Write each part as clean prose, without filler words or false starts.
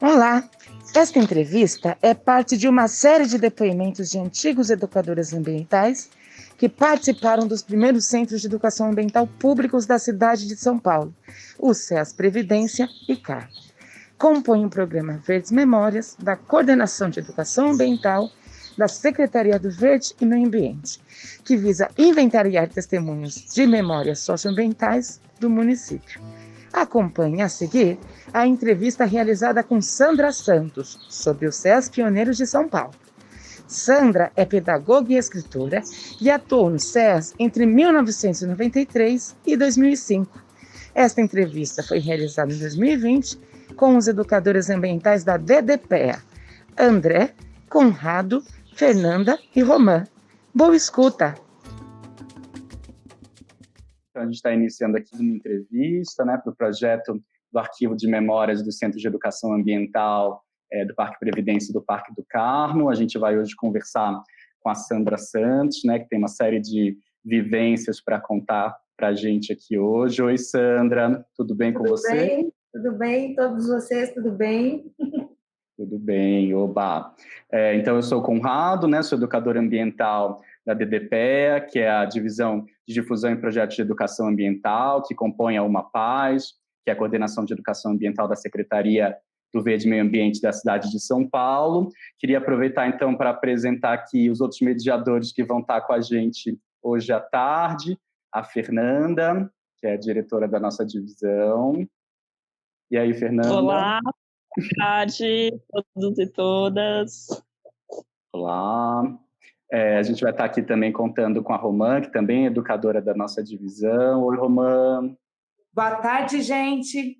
Olá! Esta entrevista é parte de uma série de depoimentos de antigos educadores ambientais que participaram dos primeiros centros de educação ambiental públicos da cidade de São Paulo, o SEAS Previdência e CAR. Compõe o programa Verdes Memórias, da Coordenação de Educação Ambiental da Secretaria do Verde e Meio Ambiente, que visa inventariar testemunhos de memórias socioambientais do município. Acompanhe a seguir a entrevista realizada com Sandra Santos, sobre o SEAS Pioneiros de São Paulo. Sandra é pedagoga e escritora e atuou no SEAS entre 1993 e 2005. Esta entrevista foi realizada em 2020 com os educadores ambientais da DDPEA, André, Conrado, Fernanda e Romã. Boa escuta! Então, a gente está iniciando aqui uma entrevista, né, para o projeto do Arquivo de Memórias do Centro de Educação Ambiental do Parque Previdência e do Parque do Carmo. A gente vai hoje conversar com a Sandra Santos, né, que tem uma série de vivências para contar para a gente aqui hoje. Oi, Sandra, tudo bem com você? Tudo bem, todos vocês, tudo bem? Tudo bem, oba! Então, eu sou o Conrado, né, sou educador ambiental da DDPEA, que é a Divisão de Difusão em Projetos de Educação Ambiental, que compõe a Uma Paz, que é a Coordenação de Educação Ambiental da Secretaria do Verde e Meio Ambiente da cidade de São Paulo. Queria aproveitar, então, para apresentar aqui os outros mediadores que vão estar com a gente hoje à tarde. A Fernanda, que é a diretora da nossa divisão. E aí, Fernanda? Olá, boa tarde, todos e todas. Olá. A gente vai estar aqui também contando com a Romã, que também é educadora da nossa divisão. Oi, Romã. Boa tarde, gente.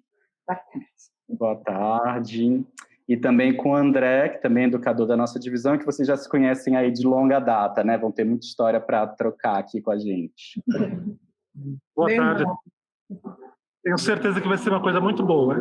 Boa tarde. E também com o André, que também é educador da nossa divisão, que vocês já se conhecem aí de longa data, né? Vão ter muita história para trocar aqui com a gente. Boa tarde. Tenho certeza que vai ser uma coisa muito boa.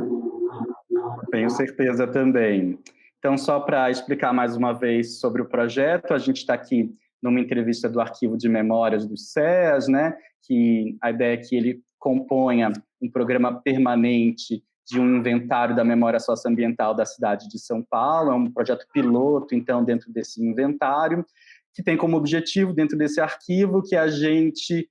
Tenho certeza também. Então, só para explicar mais uma vez sobre o projeto, a gente está aqui numa entrevista do Arquivo de Memórias do SEAS, né? Que a ideia é que ele componha um programa permanente de um inventário da memória socioambiental da cidade de São Paulo. É um projeto piloto, então, dentro desse inventário, que tem como objetivo, dentro desse arquivo, que a gente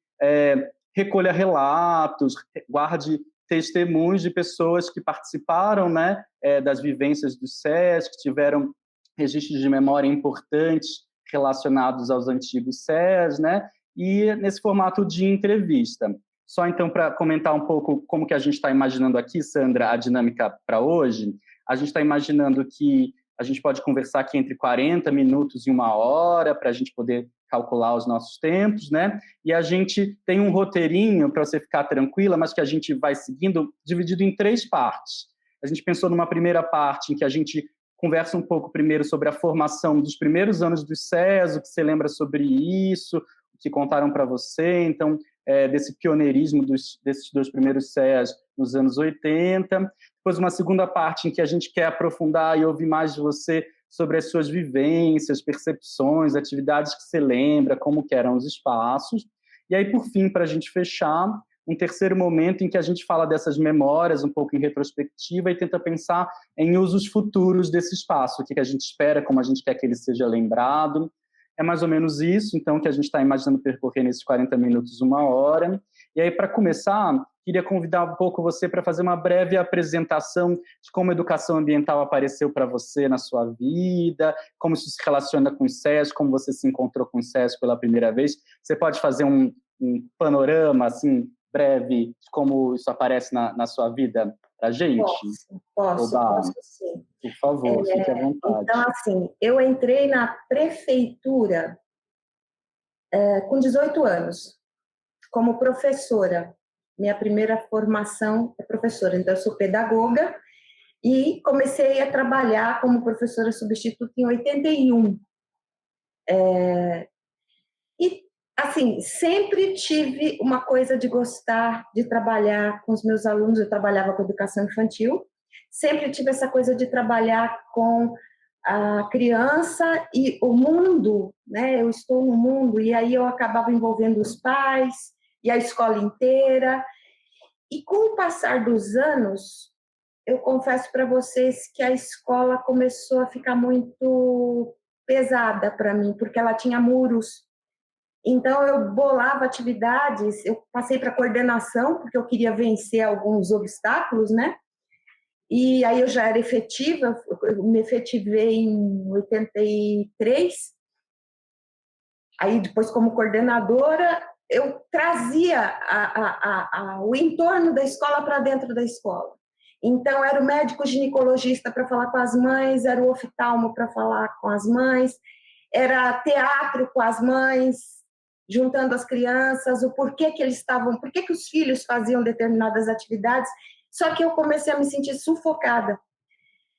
recolha relatos, guarde testemunhos de pessoas que participaram, né, das vivências do SES, que tiveram registros de memória importantes relacionados aos antigos SES, né, e nesse formato de entrevista. Só então para comentar um pouco como que a gente está imaginando aqui, Sandra, a dinâmica para hoje, a gente está imaginando que a gente pode conversar aqui entre 40 minutos e 1 hora, para a gente poder calcular os nossos tempos, né? E a gente tem um roteirinho para você ficar tranquila, mas que a gente vai seguindo, dividido em 3 partes. A gente pensou numa primeira parte em que a gente conversa um pouco primeiro sobre a formação dos primeiros anos do SES, o que você lembra sobre isso, o que contaram para você, então, desse pioneirismo desses 2 primeiros SES nos anos 80. Depois uma segunda parte em que a gente quer aprofundar e ouvir mais de você sobre as suas vivências, percepções, atividades que você lembra, como que eram os espaços. E aí, por fim, para a gente fechar, um terceiro momento em que a gente fala dessas memórias um pouco em retrospectiva e tenta pensar em usos futuros desse espaço, o que a gente espera, como a gente quer que ele seja lembrado. É mais ou menos isso, então, que a gente está imaginando percorrer nesses 40 minutos, 1 hora. E aí, para começar, queria convidar um pouco você para fazer uma breve apresentação de como a educação ambiental apareceu para você na sua vida, como isso se relaciona com o SES, como você se encontrou com o SES pela primeira vez. Você pode fazer um panorama, assim, breve, de como isso aparece na sua vida para a gente? Posso sim. Por favor, fique à vontade. Então, assim, eu entrei na prefeitura com 18 anos, como professora. Minha primeira formação é professora, então eu sou pedagoga e comecei a trabalhar como professora substituta em 81. E, assim, sempre tive uma coisa de gostar de trabalhar com os meus alunos. Eu trabalhava com educação infantil, sempre tive essa coisa de trabalhar com a criança e o mundo, né? Eu estou no mundo, e aí eu acabava envolvendo os pais e a escola inteira. E com o passar dos anos, eu confesso para vocês que a escola começou a ficar muito pesada para mim, porque ela tinha muros. Então, eu bolava atividades, eu passei para coordenação, porque eu queria vencer alguns obstáculos, né? E aí eu já era efetiva, eu me efetivei em 83. Aí, depois, como coordenadora, eu trazia o entorno da escola para dentro da escola. Então, era o médico ginecologista para falar com as mães, era o oftalmo para falar com as mães, era teatro com as mães, juntando as crianças, o porquê que eles estavam, porquê que os filhos faziam determinadas atividades. Só que eu comecei a me sentir sufocada.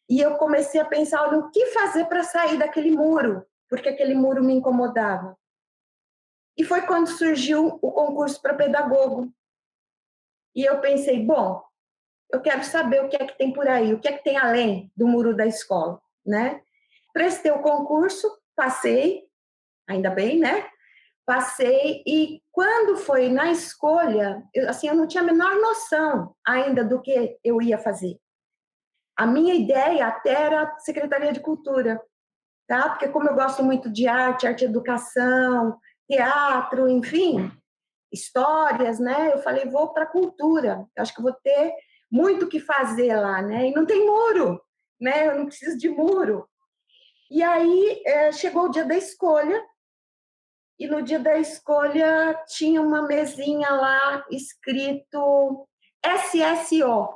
E eu comecei a pensar, olha, o que fazer para sair daquele muro? Porque aquele muro me incomodava. E foi quando surgiu o concurso para pedagogo. E eu pensei, bom, eu quero saber o que é que tem por aí, o que é que tem além do muro da escola, né? Prestei o concurso, passei, ainda bem, né? Passei, e quando foi na escolha, eu não tinha a menor noção ainda do que eu ia fazer. A minha ideia até era Secretaria de Cultura, tá? Porque como eu gosto muito de arte, arte e educação, teatro, enfim, histórias, né? Eu falei, vou para cultura, eu acho que vou ter muito o que fazer lá, né? E não tem muro, né? Eu não preciso de muro. E aí chegou o dia da escolha, e no dia da escolha tinha uma mesinha lá escrito SSO.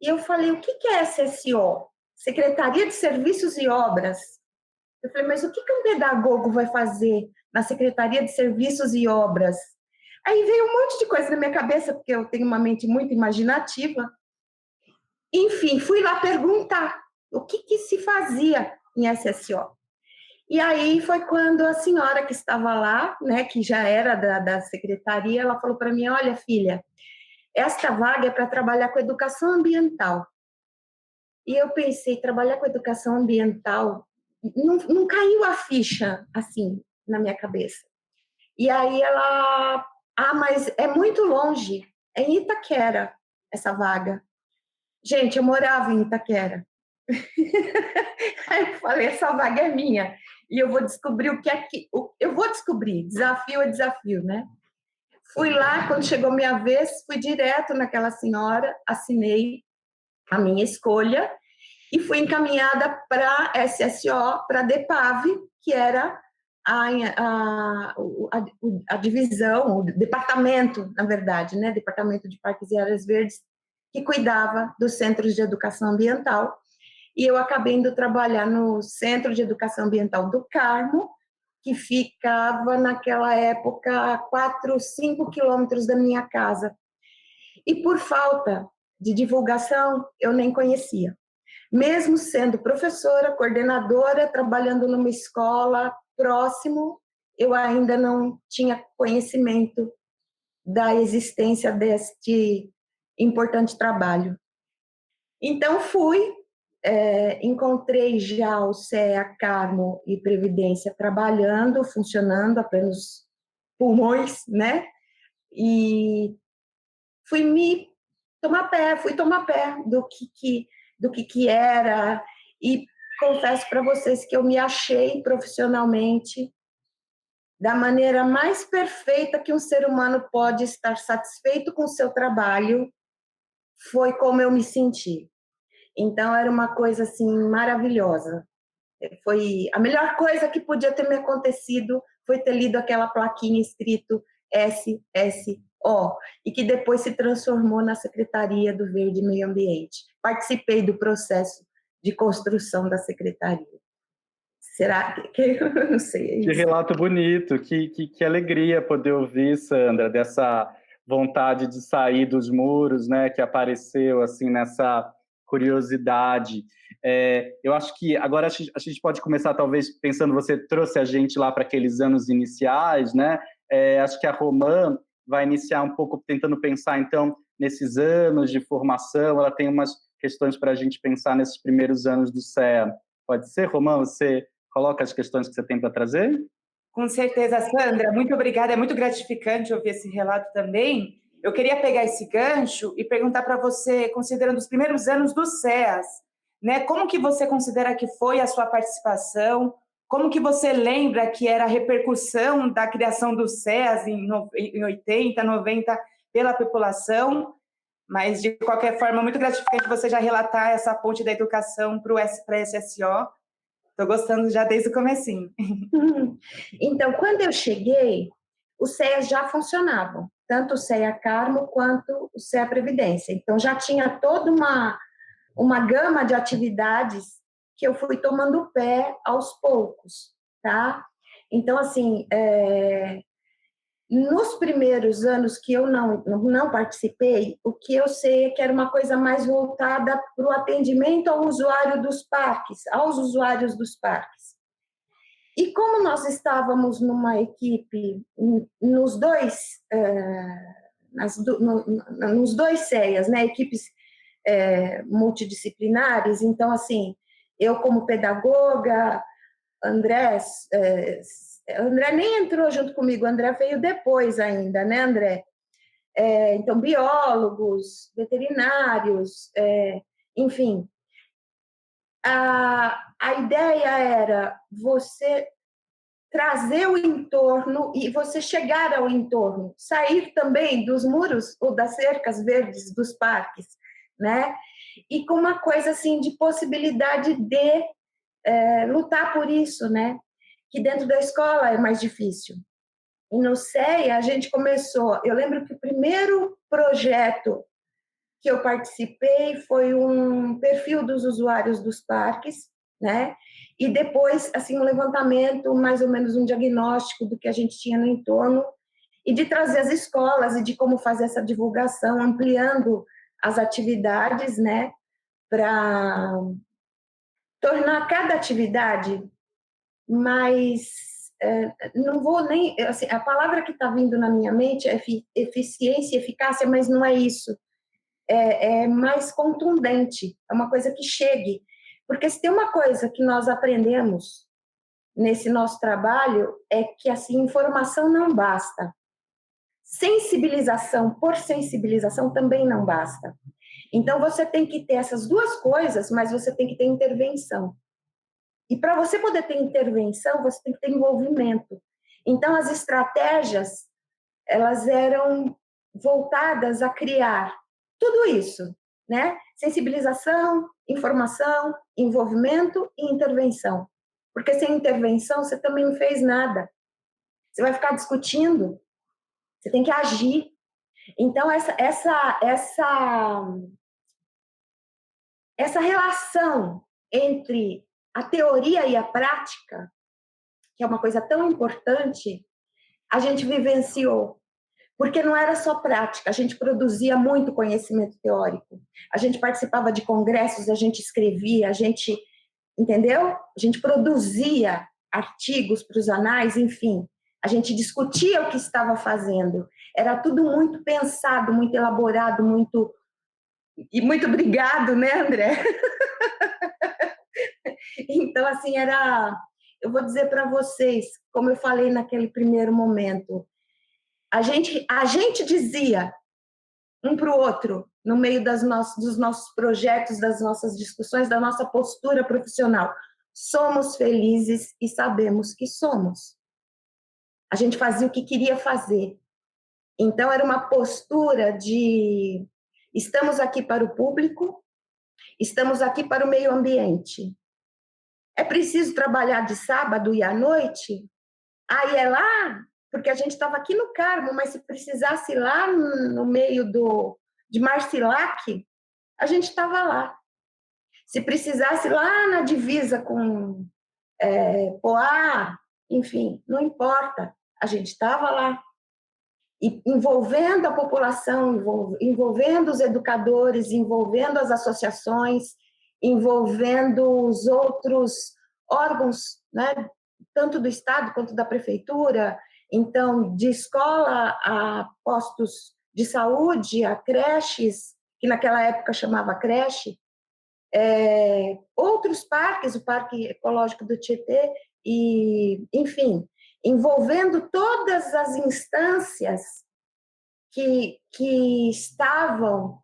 E eu falei, o que é SSO? Secretaria de Serviços e Obras. Eu falei, mas o que um pedagogo vai fazer na Secretaria de Serviços e Obras? Aí veio um monte de coisa na minha cabeça, porque eu tenho uma mente muito imaginativa. Enfim, fui lá perguntar o que se fazia em SSO. E aí foi quando a senhora que estava lá, né, que já era da secretaria, ela falou para mim, olha, filha, esta vaga é para trabalhar com educação ambiental. E eu pensei, trabalhar com educação ambiental, não caiu a ficha, assim, na minha cabeça. E aí ela, mas é muito longe, é em Itaquera, essa vaga. Gente, eu morava em Itaquera. Aí eu falei, essa vaga é minha. E eu vou descobrir o que é que... Eu vou descobrir, desafio é desafio, né? Fui lá, quando chegou minha vez, fui direto naquela senhora, assinei a minha escolha e fui encaminhada para SSO, para a DEPAV, que era a divisão, o departamento, na verdade, né? Departamento de Parques e Áreas Verdes, que cuidava dos centros de educação ambiental. E eu acabei indo trabalhar no Centro de Educação Ambiental do Carmo, que ficava, naquela época, a 4, 5 quilômetros da minha casa. E por falta de divulgação, eu nem conhecia. Mesmo sendo professora, coordenadora, trabalhando numa escola próximo, eu ainda não tinha conhecimento da existência deste importante trabalho. Então, encontrei já o CEA, Carmo e Previdência trabalhando, funcionando a plenos pulmões, né? E fui tomar pé do que era, e confesso para vocês que eu me achei profissionalmente da maneira mais perfeita que um ser humano pode estar satisfeito com o seu trabalho, foi como eu me senti. Então, era uma coisa, assim, maravilhosa. Foi a melhor coisa que podia ter me acontecido, foi ter lido aquela plaquinha escrito SSO, e que depois se transformou na Secretaria do Verde e Meio Ambiente. Participei do processo de construção da secretaria. Será que eu não sei? É isso. Que relato bonito, que alegria poder ouvir, Sandra, dessa vontade de sair dos muros, né, que apareceu assim nessa curiosidade. Eu acho que agora a gente pode começar, talvez, pensando, você trouxe a gente lá para aqueles anos iniciais, né? Acho que a Romã vai iniciar um pouco tentando pensar, então, nesses anos de formação. Ela tem umas questões para a gente pensar nesses primeiros anos do CEA. Pode ser, Romã? Você coloca as questões que você tem para trazer? Com certeza, Sandra. Muito obrigada. É muito gratificante ouvir esse relato também. Eu queria pegar esse gancho e perguntar para você, considerando os primeiros anos do SEAS, né, como que você considera que foi a sua participação? Como que você lembra que era a repercussão da criação do SEAS em 80, 90 pela população? Mas, de qualquer forma, muito gratificante você já relatar essa ponte da educação para a SSO. Estou gostando já desde o comecinho. Então, quando eu cheguei, os CEAs já funcionavam, tanto o CEA Carmo quanto o CEA Previdência. Então, já tinha toda uma gama de atividades que eu fui tomando pé aos poucos, tá? Então, assim, nos primeiros anos que eu não participei, o que eu sei é que era uma coisa mais voltada para o atendimento ao usuário dos parques, aos usuários dos parques. E como nós estávamos numa equipe, nos dois CEAs, né, equipes multidisciplinares, então, assim, eu como pedagoga, André nem entrou junto comigo, André veio depois ainda, né, André? Então, biólogos, veterinários, enfim. A ideia era você trazer o entorno e você chegar ao entorno, sair também dos muros ou das cercas verdes dos parques, né? E com uma coisa assim de possibilidade de lutar por isso, né? Que dentro da escola é mais difícil. E no CEA a gente começou, eu lembro que o primeiro projeto que eu participei foi um perfil dos usuários dos parques, né? E depois, assim, um levantamento, mais ou menos um diagnóstico do que a gente tinha no entorno e de trazer as escolas e de como fazer essa divulgação, ampliando as atividades, né? Para tornar cada atividade mais... não vou nem... Assim, a palavra que está vindo na minha mente é eficiência e eficácia, mas não é isso. É mais contundente, é uma coisa que chegue. Porque se tem uma coisa que nós aprendemos nesse nosso trabalho é que, assim, informação não basta. Sensibilização por sensibilização também não basta. Então, você tem que ter essas duas coisas, mas você tem que ter intervenção. E para você poder ter intervenção, você tem que ter envolvimento. Então, as estratégias, elas eram voltadas a criar tudo isso, né? Sensibilização, informação, envolvimento e intervenção. Porque sem intervenção você também não fez nada. Você vai ficar discutindo. Você tem que agir. Então essa relação entre a teoria e a prática, que é uma coisa tão importante, a gente vivenciou. Porque não era só prática, a gente produzia muito conhecimento teórico. A gente participava de congressos, a gente escrevia, a gente, entendeu? A gente produzia artigos para os anais, enfim. A gente discutia o que estava fazendo. Era tudo muito pensado, muito elaborado, muito... E muito obrigado, né, André? Então, assim, era... Eu vou dizer para vocês, como eu falei naquele primeiro momento, a gente dizia um para o outro, no meio dos nossos projetos, das nossas discussões, da nossa postura profissional. Somos felizes e sabemos que somos. A gente fazia o que queria fazer. Então, era uma postura de estamos aqui para o público, estamos aqui para o meio ambiente. É preciso trabalhar de sábado e à noite? Aí é lá... Porque a gente estava aqui no Carmo, mas se precisasse ir lá no meio de Marcilac, a gente estava lá. Se precisasse lá na divisa com Poá, enfim, não importa, a gente estava lá. E envolvendo a população, envolvendo os educadores, envolvendo as associações, envolvendo os outros órgãos, né, tanto do Estado quanto da Prefeitura. Então, de escola a postos de saúde, a creches, que naquela época chamava creche, outros parques, o Parque Ecológico do Tietê, e, enfim, envolvendo todas as instâncias que estavam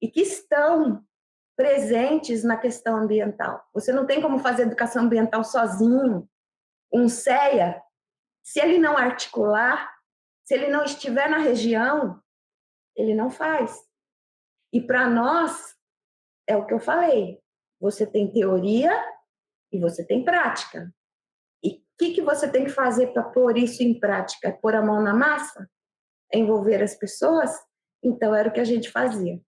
e que estão presentes na questão ambiental. Você não tem como fazer educação ambiental sozinho. Um CEA, se ele não articular, se ele não estiver na região, ele não faz. E para nós, é o que eu falei, você tem teoria e você tem prática. E o que você tem que fazer para pôr isso em prática? É pôr a mão na massa? É envolver as pessoas? Então, era o que a gente fazia.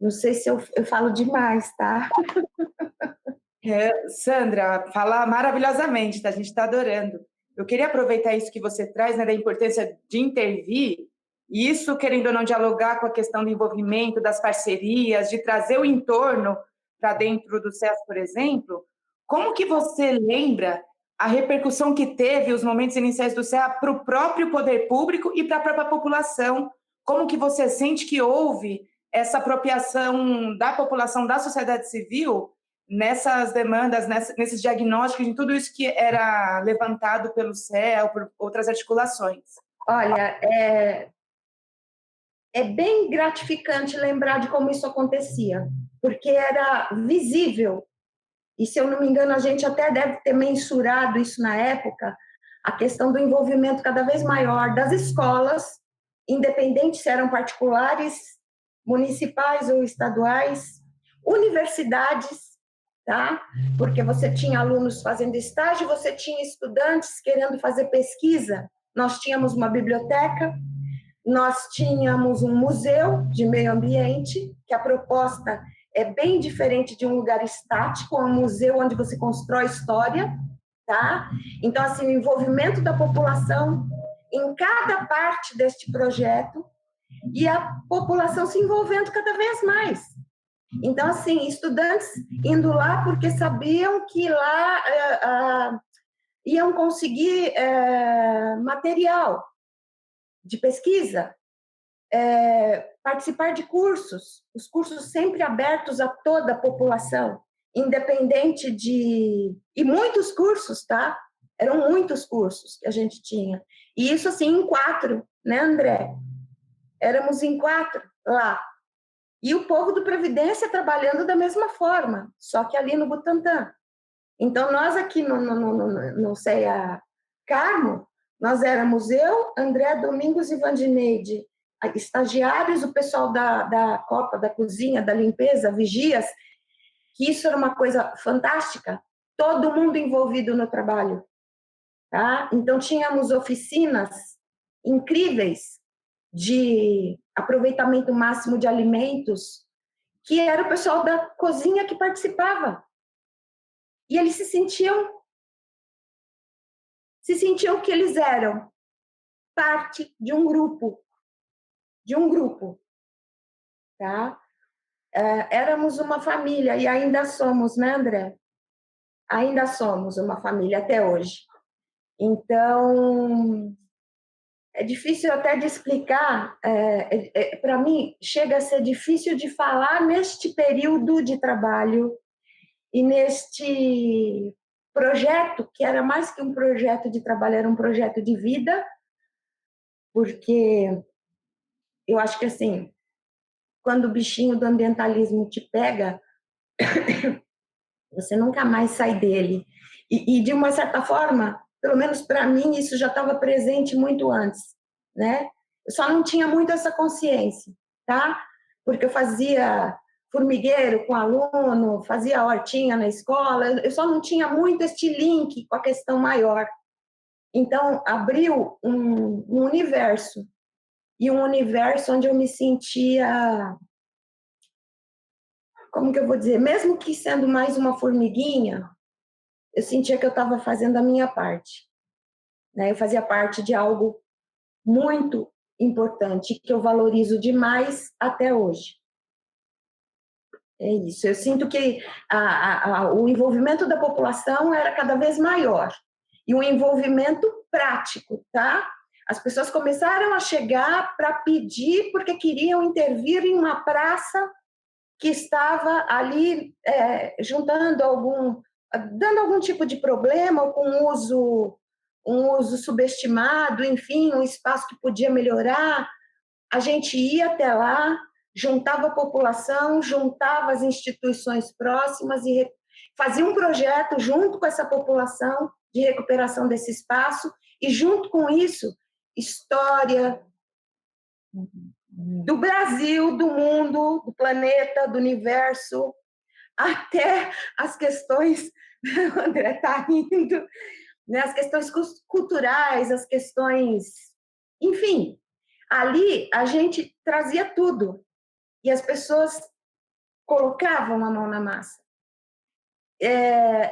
Não sei se eu falo demais, tá? Sandra, fala maravilhosamente, tá? A gente está adorando. Eu queria aproveitar isso que você traz, né, da importância de intervir, e isso, querendo ou não, dialogar com a questão do envolvimento, das parcerias, de trazer o entorno para dentro do CEAS, por exemplo. Como que você lembra a repercussão que teve os momentos iniciais do CEA para o próprio poder público e para a própria população? Como que você sente que houve essa apropriação da população, da sociedade civil, nessas demandas, nesses diagnósticos, em tudo isso que era levantado pelo CEA ou por outras articulações? Olha, é bem gratificante lembrar de como isso acontecia, porque era visível. E, se eu não me engano, a gente até deve ter mensurado isso na época, a questão do envolvimento cada vez maior das escolas, independente se eram particulares, municipais ou estaduais, universidades, tá? Porque você tinha alunos fazendo estágio, você tinha estudantes querendo fazer pesquisa. Nós tínhamos uma biblioteca, nós tínhamos um museu de meio ambiente, que a proposta é bem diferente de um lugar estático, é um museu onde você constrói história, tá? Então, assim, o envolvimento da população em cada parte deste projeto e a população se envolvendo cada vez mais. Então, assim, estudantes indo lá porque sabiam que lá iam conseguir material de pesquisa, participar de cursos, os cursos sempre abertos a toda a população, independente de... E muitos cursos, tá? Eram muitos cursos que a gente tinha. E isso, assim, em 4, né, André? Éramos em 4 lá. E o povo do Previdência trabalhando da mesma forma, só que ali no Butantã. Então, nós aqui no CEA Carmo, nós éramos eu, André, Domingos e Vandineide, estagiários, o pessoal da Copa, da cozinha, da limpeza, vigias, que isso era uma coisa fantástica, todo mundo envolvido no trabalho. Tá? Então, tínhamos oficinas incríveis de aproveitamento máximo de alimentos, que era o pessoal da cozinha que participava. E eles se sentiam que eles eram parte de um grupo, tá? Éramos uma família, e ainda somos, né, André? Ainda somos uma família até hoje. Então, é difícil até de explicar, para mim, chega a ser difícil de falar neste período de trabalho e neste projeto, que era mais que um projeto de trabalho, era um projeto de vida, porque eu acho que, assim, quando o bichinho do ambientalismo te pega, você nunca mais sai dele. E de uma certa forma, pelo menos para mim, isso já estava presente muito antes, né? Eu só não tinha muito essa consciência, tá? Porque eu fazia formigueiro com aluno, fazia hortinha na escola, eu só não tinha muito este link com a questão maior. Então, abriu um universo, e um universo onde eu me sentia, como que eu vou dizer, mesmo que sendo mais uma formiguinha, eu sentia que eu estava fazendo a minha parte, né? Eu fazia parte de algo muito importante, que eu valorizo demais até hoje. É isso, eu sinto que o envolvimento da população era cada vez maior, e um envolvimento prático, tá? As pessoas começaram a chegar para pedir, porque queriam intervir em uma praça que estava ali dando algum tipo de problema, ou com um uso subestimado, enfim, um espaço que podia melhorar. a gente ia até lá, juntava a população, juntava as instituições próximas e fazia um projeto junto com essa população de recuperação desse espaço e, junto com isso, história do Brasil, do mundo, do planeta, do universo, até as questões, o André está rindo, né, as questões culturais, as questões, enfim, ali a gente trazia tudo e as pessoas colocavam a mão na massa.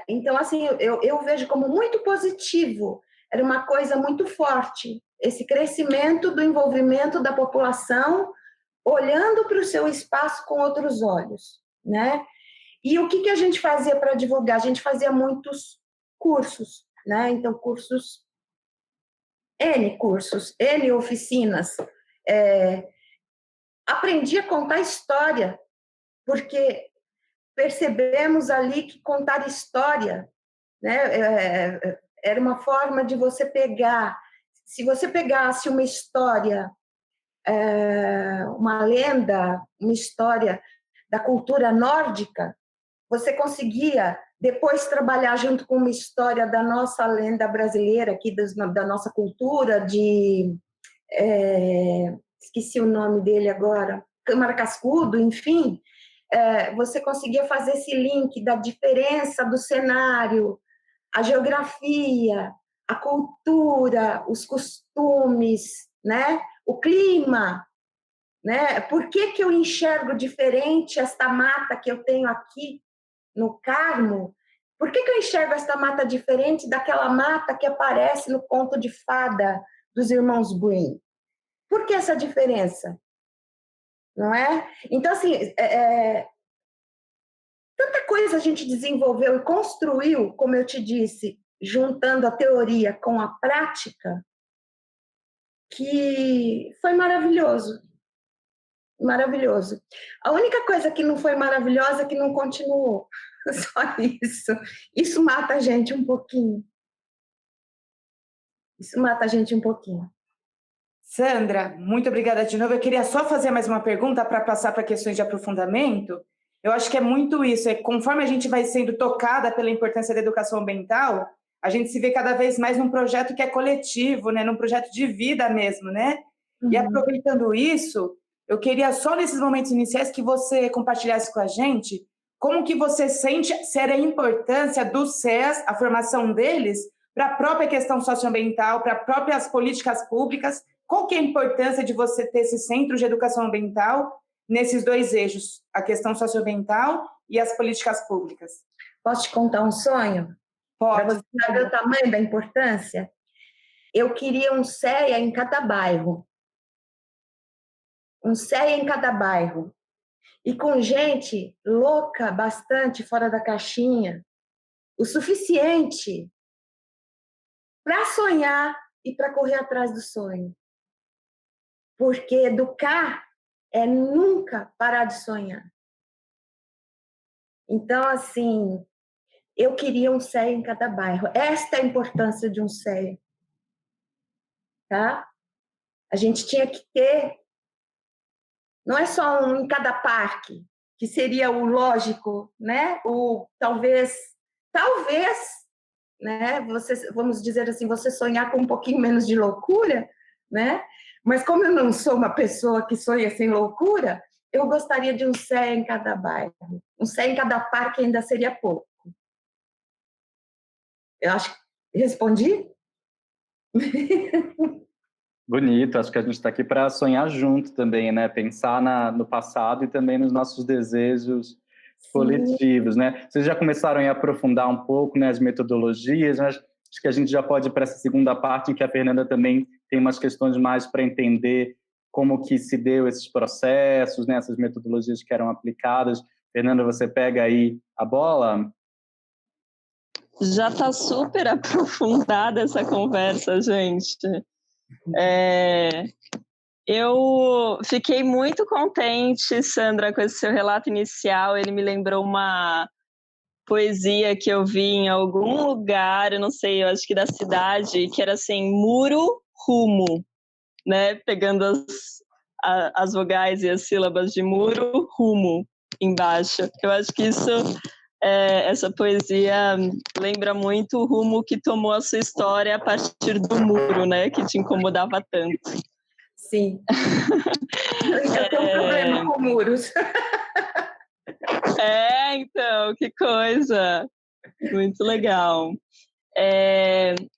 Então, assim, eu vejo como muito positivo, era uma coisa muito forte, esse crescimento do envolvimento da população olhando para o seu espaço com outros olhos, né? E o que a gente fazia para divulgar? A gente fazia muitos cursos, né? Então, N oficinas. Aprendi a contar história, porque percebemos ali que contar história, né, era uma forma de você pegar, se você pegasse uma história, uma lenda, uma história da cultura nórdica, você conseguia depois trabalhar junto com uma história da nossa lenda brasileira, aqui da nossa cultura, esqueci o nome dele agora, Câmara Cascudo, enfim, você conseguia fazer esse link da diferença do cenário, a geografia, a cultura, os costumes, né? O clima, né? Por que eu enxergo diferente esta mata que eu tenho aqui no Carmo? Por que eu enxergo esta mata diferente daquela mata que aparece no conto de fada dos irmãos Grimm? Por que essa diferença? Não é? Então, assim, tanta coisa a gente desenvolveu e construiu, como eu te disse, juntando a teoria com a prática, que foi maravilhoso. Maravilhoso. A única coisa que não foi maravilhosa é que não continuou. Só isso. Isso mata a gente um pouquinho. Isso mata a gente um pouquinho. Sandra, muito obrigada de novo. Eu queria só fazer mais uma pergunta para passar para questões de aprofundamento. Eu acho que é muito isso, conforme a gente vai sendo tocada pela importância da educação ambiental, a gente se vê cada vez mais num projeto que é coletivo, né? Num projeto de vida mesmo, né? E aproveitando isso, eu queria só nesses momentos iniciais que você compartilhasse com a gente como que você sente ser a importância dos CEAs, a formação deles, para a própria questão socioambiental, para as próprias políticas públicas. Qual que é a importância de você ter esse centro de educação ambiental nesses dois eixos, a questão socioambiental e as políticas públicas? Posso te contar um sonho? Pode. Para você saber o tamanho da importância? Eu queria um CEA em cada bairro. Um CEA em cada bairro. E com gente louca, bastante fora da caixinha, o suficiente para sonhar e para correr atrás do sonho. Porque educar é nunca parar de sonhar. Então, assim, eu queria um CEA em cada bairro. Esta é a importância de um CEA. Tá? A gente tinha que ter, não é só um em cada parque, que seria o lógico, né? O talvez, né? Você, vamos dizer assim, você sonhar com um pouquinho menos de loucura, né? Mas como eu não sou uma pessoa que sonha sem loucura, eu gostaria de um CEA em cada bairro. Um CEA em cada parque ainda seria pouco. Eu acho que respondi? Bonito, acho que a gente está aqui para sonhar junto também, né? Pensar no passado e também nos nossos desejos coletivos, né? Vocês já começaram a aprofundar um pouco, né, as metodologias, mas acho que a gente já pode ir para essa segunda parte em que a Fernanda também tem umas questões mais para entender como que se deu esses processos, né, essas metodologias que eram aplicadas. Fernanda, você pega aí a bola? Já está super aprofundada essa conversa, gente. Eu fiquei muito contente, Sandra, com esse seu relato inicial. Ele me lembrou uma poesia que eu vi em algum lugar, eu não sei, eu acho que da cidade, que era assim, muro, rumo, né? Pegando as vogais e as sílabas de muro, rumo embaixo. Eu acho que isso, essa poesia lembra muito o rumo que tomou a sua história a partir do muro, né? Que te incomodava tanto. Sim. Eu tenho um problema com muros. Então, que coisa! Muito legal.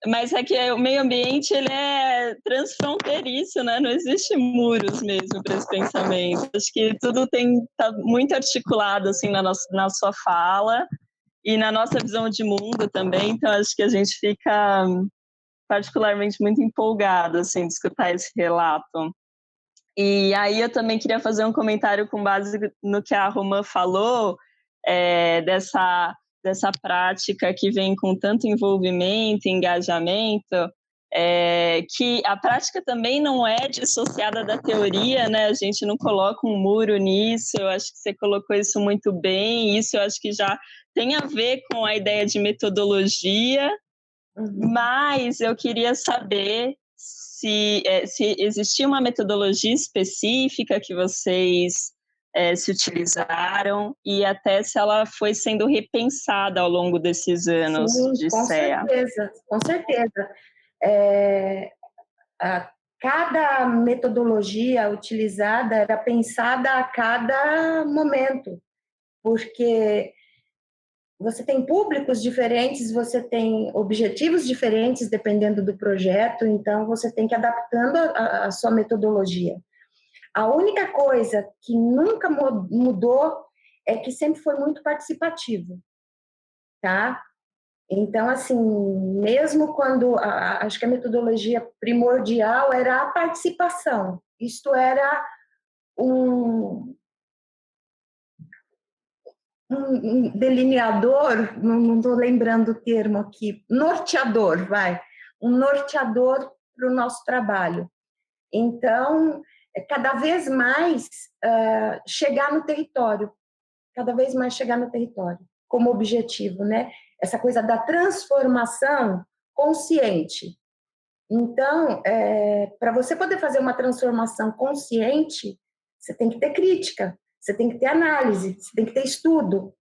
Mas é que o meio ambiente ele é transfronteiriço, né? Não existe muros mesmo para esse pensamento. Acho que tudo está muito articulado assim na sua fala e na nossa visão de mundo também. Então acho que a gente fica particularmente muito empolgado assim de escutar esse relato. E aí eu também queria fazer um comentário com base no que a Romã falou, dessa prática que vem com tanto envolvimento, engajamento, que a prática também não é dissociada da teoria, né? A gente não coloca um muro nisso, eu acho que você colocou isso muito bem, isso eu acho que já tem a ver com a ideia de metodologia, mas eu queria saber se existia uma metodologia específica que vocês se utilizaram e até se ela foi sendo repensada ao longo desses anos de CEA. Com certeza. Cada metodologia utilizada era pensada a cada momento, porque você tem públicos diferentes, você tem objetivos diferentes dependendo do projeto, então você tem que ir adaptando a sua metodologia. A única coisa que nunca mudou é que sempre foi muito participativo, tá? Então, assim, mesmo quando acho que a metodologia primordial era a participação, isto era um delineador, não estou lembrando o termo aqui, norteador, um norteador para o nosso trabalho. Então, cada vez mais chegar no território, como objetivo, né? Essa coisa da transformação consciente. Então, para você poder fazer uma transformação consciente, você tem que ter crítica, você tem que ter análise, você tem que ter estudo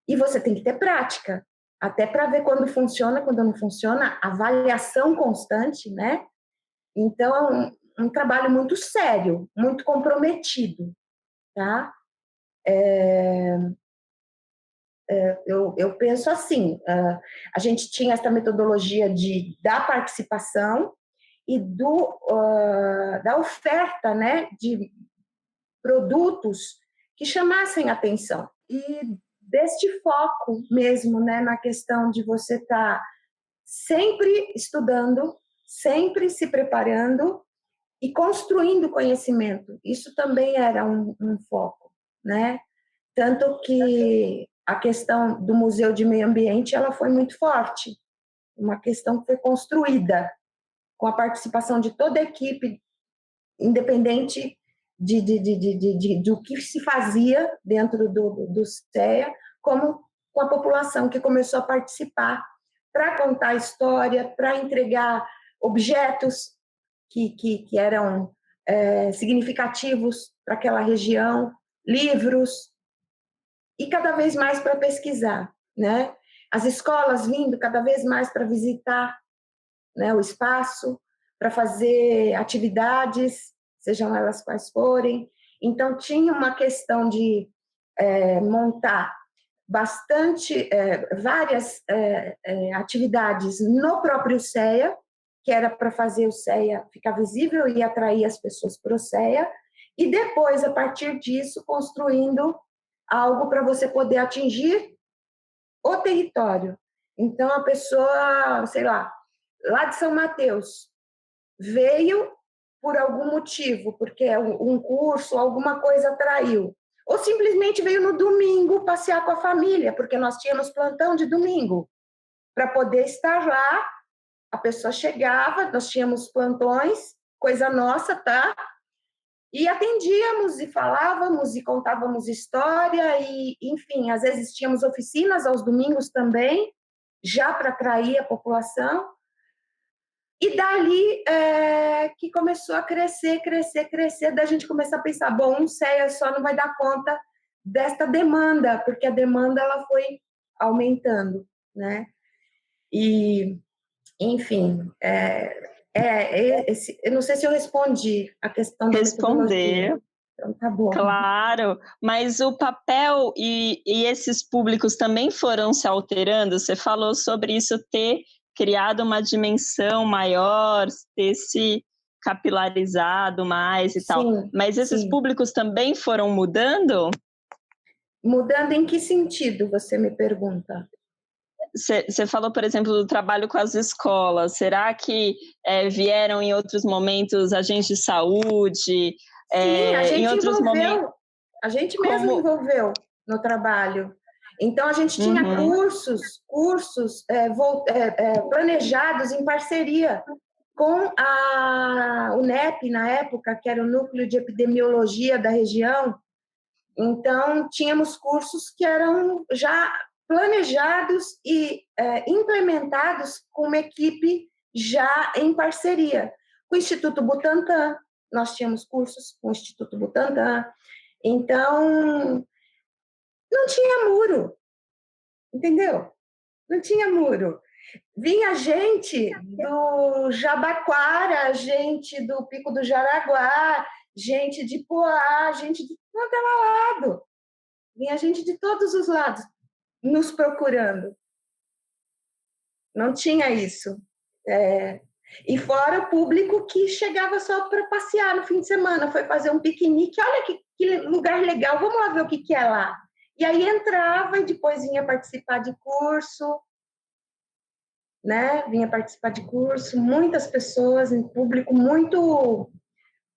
e você tem que ter prática, até para ver quando funciona, quando não funciona, avaliação constante, né? Então, é um trabalho muito sério, muito comprometido, tá? Eu penso assim, a gente tinha essa metodologia da participação e da oferta, né, de produtos que chamassem atenção. E deste foco mesmo, né, na questão de você estar sempre estudando, sempre se preparando e construindo conhecimento. Isso também era um foco, né? Tanto que a questão do Museu de Meio Ambiente ela foi muito forte, uma questão que foi construída com a participação de toda a equipe, independente do que se fazia dentro do CEA, como com a população que começou a participar para contar a história, para entregar objetos que eram significativos para aquela região, livros, e cada vez mais para pesquisar, né? As escolas vindo cada vez mais para visitar, né, o espaço, para fazer atividades, sejam elas quais forem. Então, tinha uma questão de montar várias atividades no próprio CEA, que era para fazer o CEA ficar visível e atrair as pessoas para o CEA, e depois, a partir disso, construindo algo para você poder atingir o território. Então, a pessoa, sei lá de São Mateus, veio por algum motivo, porque um curso, alguma coisa atraiu. Ou simplesmente veio no domingo passear com a família, porque nós tínhamos plantão de domingo. Para poder estar lá, a pessoa chegava, nós tínhamos plantões, coisa nossa, tá? E atendíamos e falávamos e contávamos história e, enfim, às vezes tínhamos oficinas aos domingos também, já para atrair a população. E dali que começou a crescer, da gente começar a pensar, bom, um CEA só não vai dar conta desta demanda, porque a demanda ela foi aumentando, né? E, enfim, eu não sei se eu respondi a questão da metodologia. Então, tá bom. Claro, mas o papel e esses públicos também foram se alterando? Você falou sobre isso ter criado uma dimensão maior, ter se capilarizado mais e tal. Mas esses públicos também foram mudando? Mudando em que sentido, você me pergunta? Você falou, por exemplo, do trabalho com as escolas. Será que vieram em outros momentos agentes de saúde? Sim, a gente em outros momentos... A gente mesmo envolveu no trabalho. Então, a gente tinha cursos planejados em parceria com a UNEP, na época, que era o Núcleo de Epidemiologia da região. Então, tínhamos cursos que eram já planejados e implementados com uma equipe já em parceria. Com o Instituto Butantan, nós tínhamos cursos com o Instituto Butantan. Então, não tinha muro, entendeu? Não tinha muro. Vinha gente do Jabaquara, gente do Pico do Jaraguá, gente de Poá, gente de todo lado. Vinha gente de todos os lados nos procurando. Não tinha isso. E fora o público que chegava só para passear no fim de semana, foi fazer um piquenique, olha que lugar legal, vamos lá ver o que é lá. E aí entrava e depois vinha participar de curso, né? Vinha participar de curso, muitas pessoas, em público muito...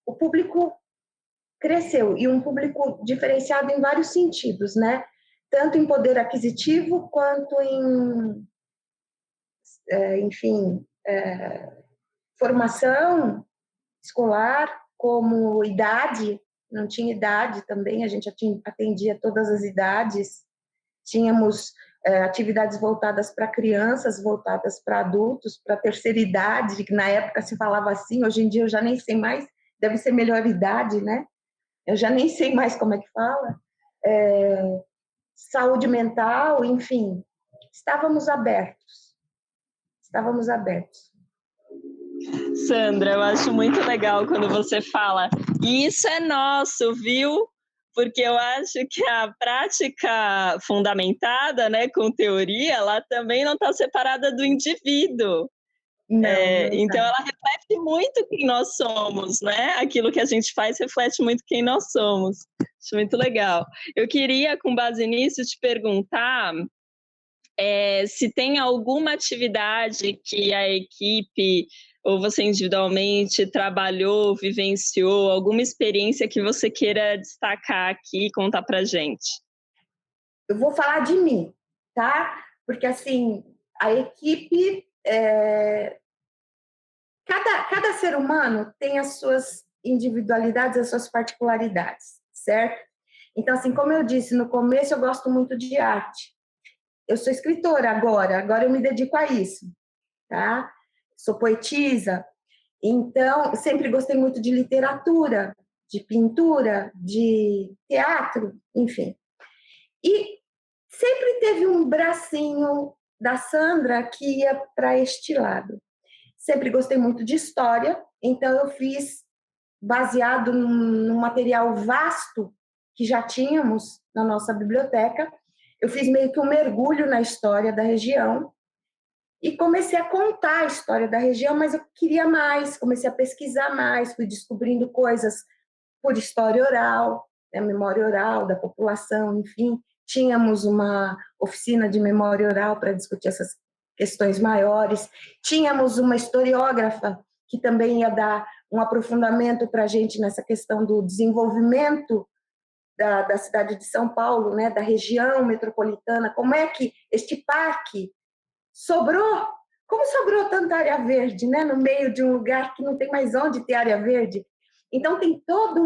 O público cresceu, e um público diferenciado em vários sentidos, né? Tanto em poder aquisitivo, quanto em, formação escolar, como idade, não tinha idade também, a gente atendia todas as idades, tínhamos atividades voltadas para crianças, voltadas para adultos, para terceira idade, que na época se falava assim, hoje em dia eu já nem sei mais, deve ser melhor idade, né? Eu já nem sei mais como é que fala. Saúde mental, enfim, estávamos abertos. Sandra, eu acho muito legal quando você fala, e isso é nosso, viu? Porque eu acho que a prática fundamentada, né, com teoria, ela também não está separada do indivíduo. Então, ela reflete muito quem nós somos, né? Aquilo que a gente faz reflete muito quem nós somos. Acho muito legal. Eu queria, com base nisso, te perguntar se tem alguma atividade que a equipe ou você individualmente trabalhou, vivenciou, alguma experiência que você queira destacar aqui e contar pra gente. Eu vou falar de mim, tá? Porque, assim, a equipe... Cada ser humano tem as suas individualidades, as suas particularidades, certo? Então, assim, como eu disse no começo, eu gosto muito de arte. Eu sou escritora agora eu me dedico a isso, tá? Sou poetisa, então sempre gostei muito de literatura, de pintura, de teatro, enfim. E sempre teve um bracinho da Sandra que ia para este lado. Sempre gostei muito de história, então eu fiz, baseado num material vasto que já tínhamos na nossa biblioteca, eu fiz meio que um mergulho na história da região e comecei a contar a história da região, mas eu queria mais, comecei a pesquisar mais, fui descobrindo coisas por história oral, né, memória oral da população, enfim. Tínhamos uma oficina de memória oral para discutir essas questões maiores. Tínhamos uma historiógrafa que também ia dar um aprofundamento para a gente nessa questão do desenvolvimento da cidade de São Paulo, né, da região metropolitana, como é que este parque sobrou, como sobrou tanta área verde, né, no meio de um lugar que não tem mais onde ter área verde. Então, tem todo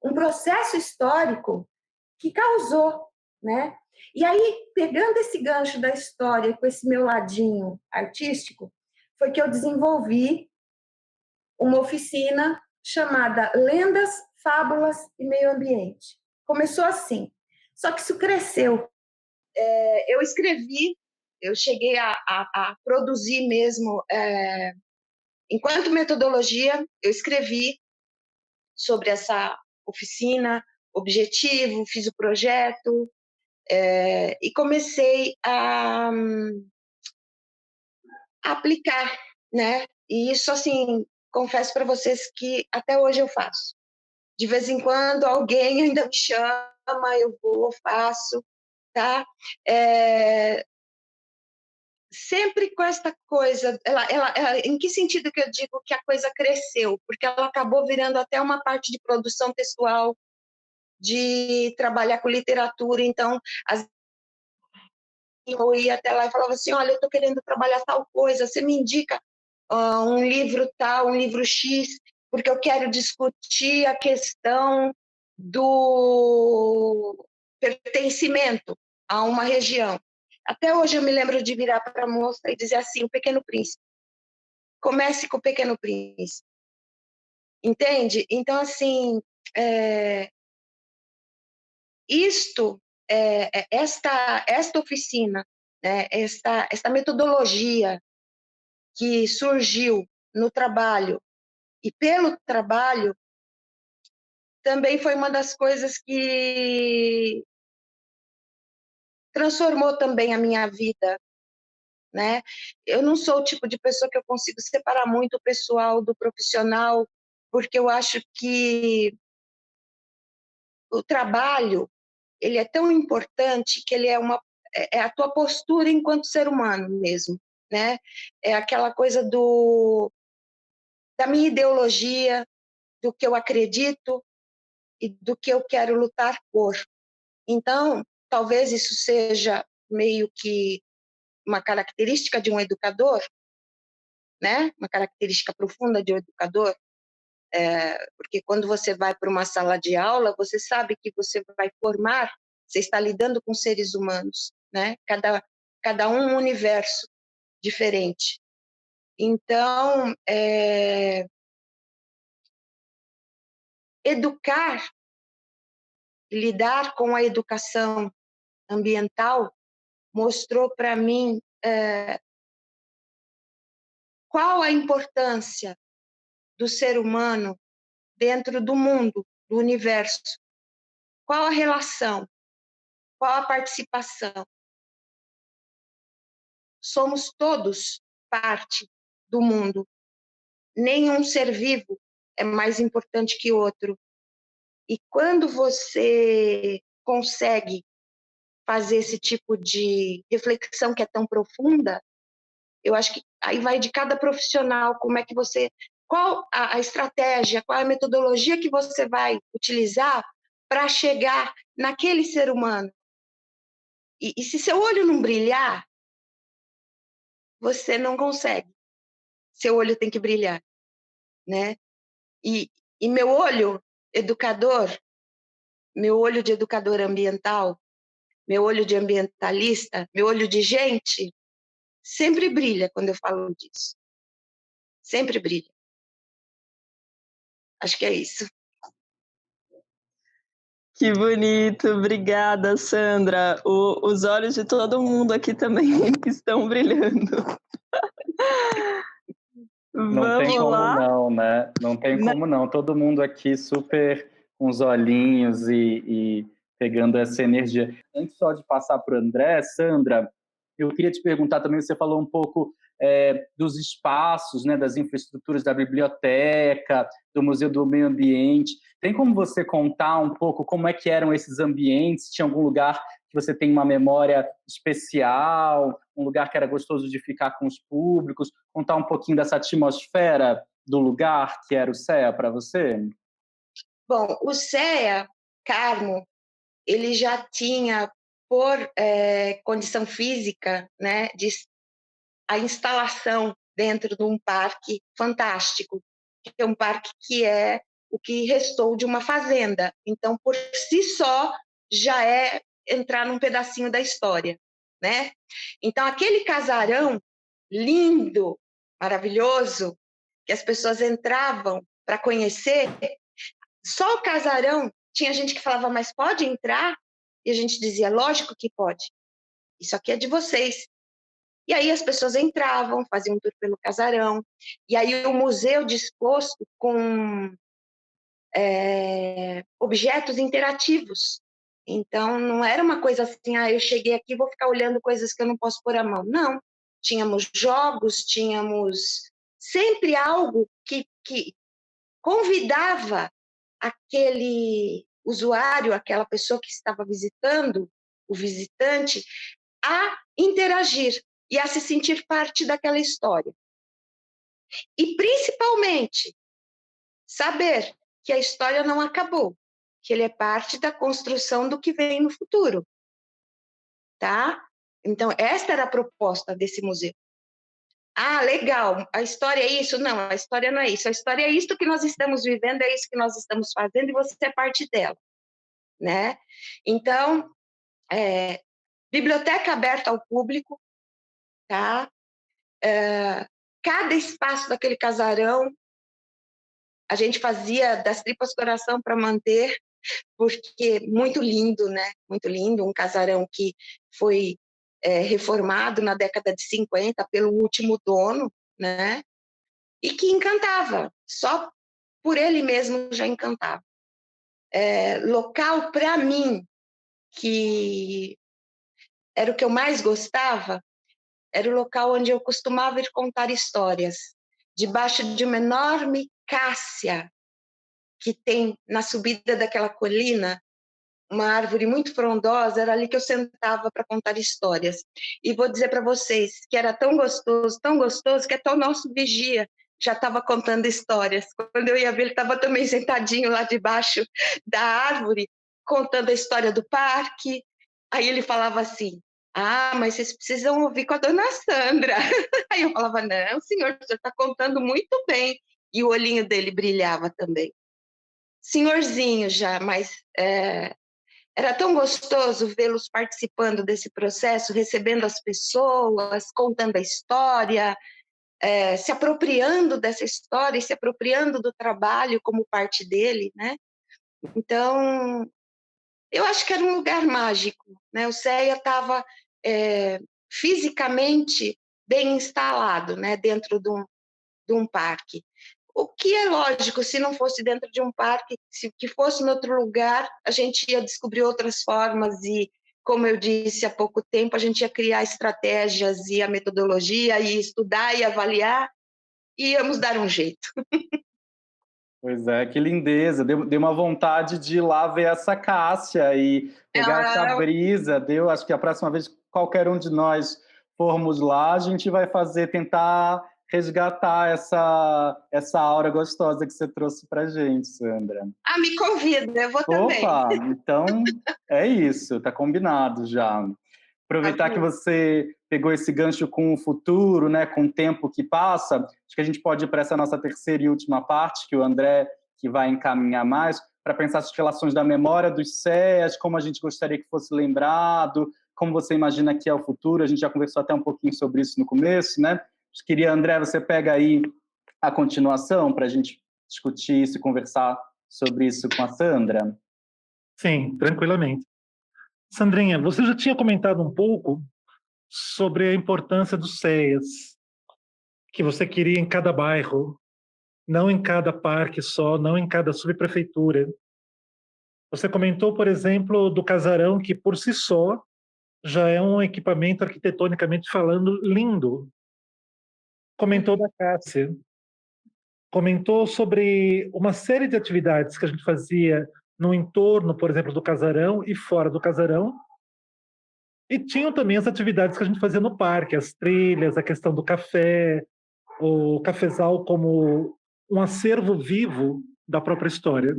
um processo histórico que causou, né? E aí, pegando esse gancho da história com esse meu ladinho artístico, foi que eu desenvolvi uma oficina chamada Lendas, Fábulas e Meio Ambiente. Começou assim, só que isso cresceu. Eu escrevi, eu cheguei a produzir mesmo, enquanto metodologia, eu escrevi sobre essa oficina, objetivo, fiz o projeto, e comecei a aplicar, né? E isso, assim, confesso para vocês que até hoje eu faço. De vez em quando alguém ainda me chama, eu vou, faço, tá? Sempre com esta coisa, em que sentido que eu digo que a coisa cresceu? Porque ela acabou virando até uma parte de produção textual, de trabalhar com literatura, então eu ia até lá e falava assim, olha, eu estou querendo trabalhar tal coisa, você me indica um livro tal, um livro X, porque eu quero discutir a questão do pertencimento a uma região. Até hoje eu me lembro de virar para a moça e dizer assim, o Pequeno Príncipe. Comece com o Pequeno Príncipe. Entende? Então, assim, esta oficina, né, esta metodologia que surgiu no trabalho e pelo trabalho, também foi uma das coisas que transformou também a minha vida, né? Eu não sou o tipo de pessoa que eu consigo separar muito o pessoal do profissional, porque eu acho que o trabalho, ele é tão importante que ele é a tua postura enquanto ser humano mesmo, né? É aquela coisa da minha ideologia, do que eu acredito e do que eu quero lutar por. Então, talvez isso seja meio que uma característica de um educador, né? Uma característica profunda de um educador, porque quando você vai para uma sala de aula, você sabe que você vai formar, você está lidando com seres humanos, né? Cada um universo diferente. Então, educar, lidar com a educação ambiental mostrou para mim qual a importância do ser humano dentro do mundo, do universo. Qual a relação? Qual a participação? Somos todos parte do mundo. Nenhum ser vivo é mais importante que outro. E quando você consegue fazer esse tipo de reflexão que é tão profunda, eu acho que aí vai de cada profissional, como é que você, qual a estratégia, qual a metodologia que você vai utilizar para chegar naquele ser humano. E se seu olho não brilhar, você não consegue. Seu olho tem que brilhar, né? E meu olho educador, meu olho de educador ambiental, meu olho de ambientalista, meu olho de gente, sempre brilha quando eu falo disso. Sempre brilha. Acho que é isso. Que bonito, obrigada, Sandra. Os olhos de todo mundo aqui também estão brilhando. Não tem como não, né? Não tem como não. Todo mundo aqui super com os olhinhos e pegando essa energia. Antes só de passar para o André, Sandra, eu queria te perguntar também, você falou um pouco dos espaços, né, das infraestruturas da biblioteca, do Museu do Meio Ambiente. Tem como você contar um pouco como é que eram esses ambientes? Tinha algum lugar que você tem uma memória especial, um lugar que era gostoso de ficar com os públicos? Contar um pouquinho dessa atmosfera do lugar que era o CEA para você? Bom, o CEA, Carmo, ele já tinha, por condição física, né, a instalação dentro de um parque fantástico, que é um parque que é o que restou de uma fazenda. Então, por si só, já é entrar num pedacinho da história, né? Então, aquele casarão lindo, maravilhoso, que as pessoas entravam para conhecer. Só o casarão, tinha gente que falava, mas pode entrar? E a gente dizia, lógico que pode. Isso aqui é de vocês. E aí as pessoas entravam, faziam um tour pelo casarão. E aí o museu disposto com objetos interativos. Então, não era uma coisa assim, eu cheguei aqui e vou ficar olhando coisas que eu não posso pôr a mão. Não. Tínhamos jogos, tínhamos sempre algo que convidava aquele usuário, aquela pessoa que estava visitando, o visitante, a interagir e a se sentir parte daquela história. E, principalmente, saber que a história não acabou, que ele é parte da construção do que vem no futuro. Tá? Então, esta era a proposta desse museu. Ah, legal, a história é isso? Não, a história não é isso. A história é isso que nós estamos vivendo, é isso que nós estamos fazendo e você é parte dela, né? Então, biblioteca aberta ao público, tá? Cada espaço daquele casarão, a gente fazia das tripas coração para manter, porque muito lindo, né? Muito lindo, um casarão que foi reformado na década de 50 pelo último dono, né? E que encantava, só por ele mesmo já encantava. Local, para mim, que era o que eu mais gostava, era o local onde eu costumava ir contar histórias, debaixo de uma enorme cássia que tem na subida daquela colina, uma árvore muito frondosa, era ali que eu sentava para contar histórias. E vou dizer para vocês que era tão gostoso, que até o nosso vigia já estava contando histórias. Quando eu ia ver, ele estava também sentadinho lá debaixo da árvore, contando a história do parque. Aí ele falava assim, mas vocês precisam ouvir com a dona Sandra. Aí eu falava, não, senhor, você está contando muito bem. E o olhinho dele brilhava também. Senhorzinho já, mas era tão gostoso vê-los participando desse processo, recebendo as pessoas, contando a história, se apropriando dessa história e se apropriando do trabalho como parte dele, né? Então, eu acho que era um lugar mágico, né? O CEA estava fisicamente bem instalado, né? Dentro de um parque. O que é lógico, se não fosse dentro de um parque, se que fosse em outro lugar, a gente ia descobrir outras formas e, como eu disse há pouco tempo, a gente ia criar estratégias e a metodologia, e estudar e avaliar, e íamos dar um jeito. Pois é, que lindeza. Deu uma vontade de ir lá ver essa Cássia e pegar essa brisa. Acho que a próxima vez que qualquer um de nós formos lá, a gente vai tentar resgatar essa aura gostosa que você trouxe pra gente, Sandra. Me convida, eu vou também. Opa, então é isso, tá combinado já. Aproveitar que você pegou esse gancho com o futuro, né, com o tempo que passa, acho que a gente pode ir para essa nossa terceira e última parte, que o André que vai encaminhar mais, para pensar as relações da memória dos CEAs, como a gente gostaria que fosse lembrado, como você imagina que é o futuro, a gente já conversou até um pouquinho sobre isso no começo, né? Queria, André, você pega aí a continuação para a gente discutir isso e conversar sobre isso com a Sandra? Sim, tranquilamente. Sandrinha, você já tinha comentado um pouco sobre a importância dos CEAs, que você queria em cada bairro, não em cada parque só, não em cada subprefeitura. Você comentou, por exemplo, do casarão, que por si só já é um equipamento arquitetonicamente falando lindo. Comentou da Cássia. Comentou sobre uma série de atividades que a gente fazia no entorno, por exemplo, do casarão e fora do casarão. E tinham também as atividades que a gente fazia no parque, as trilhas, a questão do café, o cafezal como um acervo vivo da própria história.